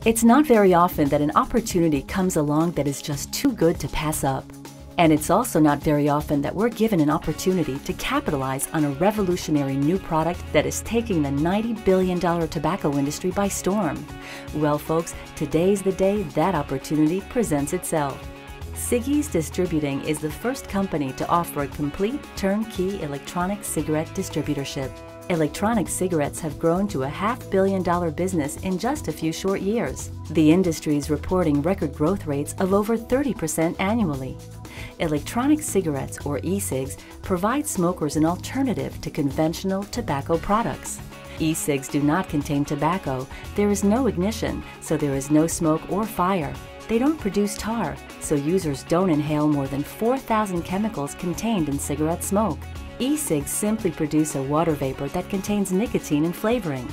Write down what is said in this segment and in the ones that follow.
It's not very often that an opportunity comes along that is just too good to pass up. And it's also not very often that we're given an opportunity to capitalize on a revolutionary new product that is taking the $90 billion tobacco industry by storm. Well, folks, today's the day that opportunity presents itself. Siggy's Distributing is the first company to offer a complete turnkey electronic cigarette distributorship. Electronic cigarettes have grown to a $500 million business in just a few short years. The industry is reporting record growth rates of over 30% annually. Electronic cigarettes, or e-cigs, provide smokers an alternative to conventional tobacco products. E-cigs do not contain tobacco, there is no ignition, so there is no smoke or fire. They don't produce tar, so users don't inhale more than 4,000 chemicals contained in cigarette smoke. E-cigs simply produce a water vapor that contains nicotine and flavoring.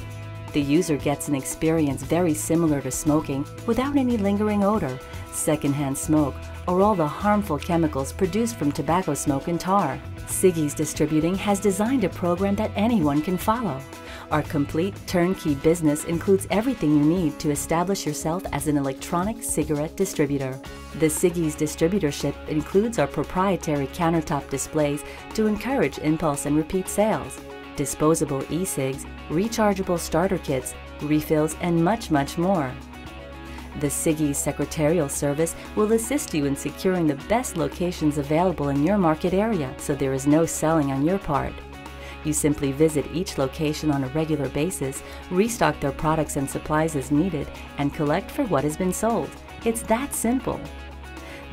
The user gets an experience very similar to smoking without any lingering odor, secondhand smoke, or all the harmful chemicals produced from tobacco smoke and tar. Siggy's Distributing has designed a program that anyone can follow. Our complete turnkey business includes everything you need to establish yourself as an electronic cigarette distributor. The Siggy's Distributorship includes our proprietary countertop displays to encourage impulse and repeat sales, disposable e-cigs, rechargeable starter kits, refills, and much, much more. The Siggy's Secretarial Service will assist you in securing the best locations available in your market area, so there is no selling on your part. You simply visit each location on a regular basis, restock their products and supplies as needed, and collect for what has been sold. It's that simple.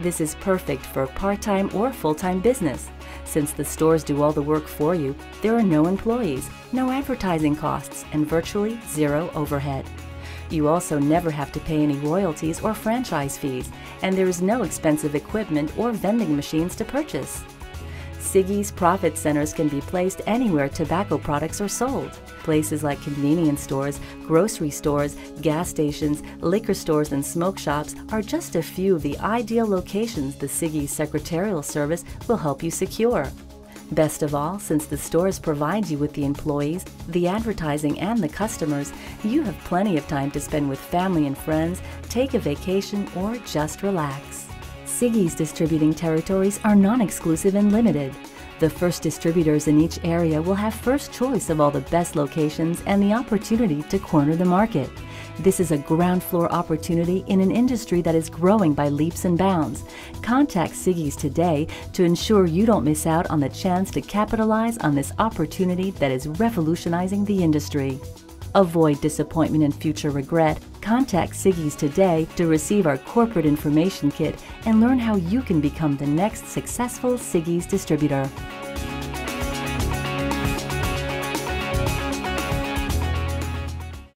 This is perfect for part-time or full-time business. Since the stores do all the work for you, there are no employees, no advertising costs, and virtually zero overhead. You also never have to pay any royalties or franchise fees, and there is no expensive equipment or vending machines to purchase. Siggy's profit centers can be placed anywhere tobacco products are sold. Places like convenience stores, grocery stores, gas stations, liquor stores, and smoke shops are just a few of the ideal locations the Siggy's Secretarial Service will help you secure. Best of all, since the stores provide you with the employees, the advertising, and the customers, you have plenty of time to spend with family and friends, take a vacation, or just relax. Siggy's Distributing territories are non-exclusive and limited. The first distributors in each area will have first choice of all the best locations and the opportunity to corner the market. This is a ground floor opportunity in an industry that is growing by leaps and bounds. Contact Siggy's today to ensure you don't miss out on the chance to capitalize on this opportunity that is revolutionizing the industry. Avoid disappointment and future regret. Contact Siggy's today to receive our corporate information kit and learn how you can become the next successful Siggy's distributor.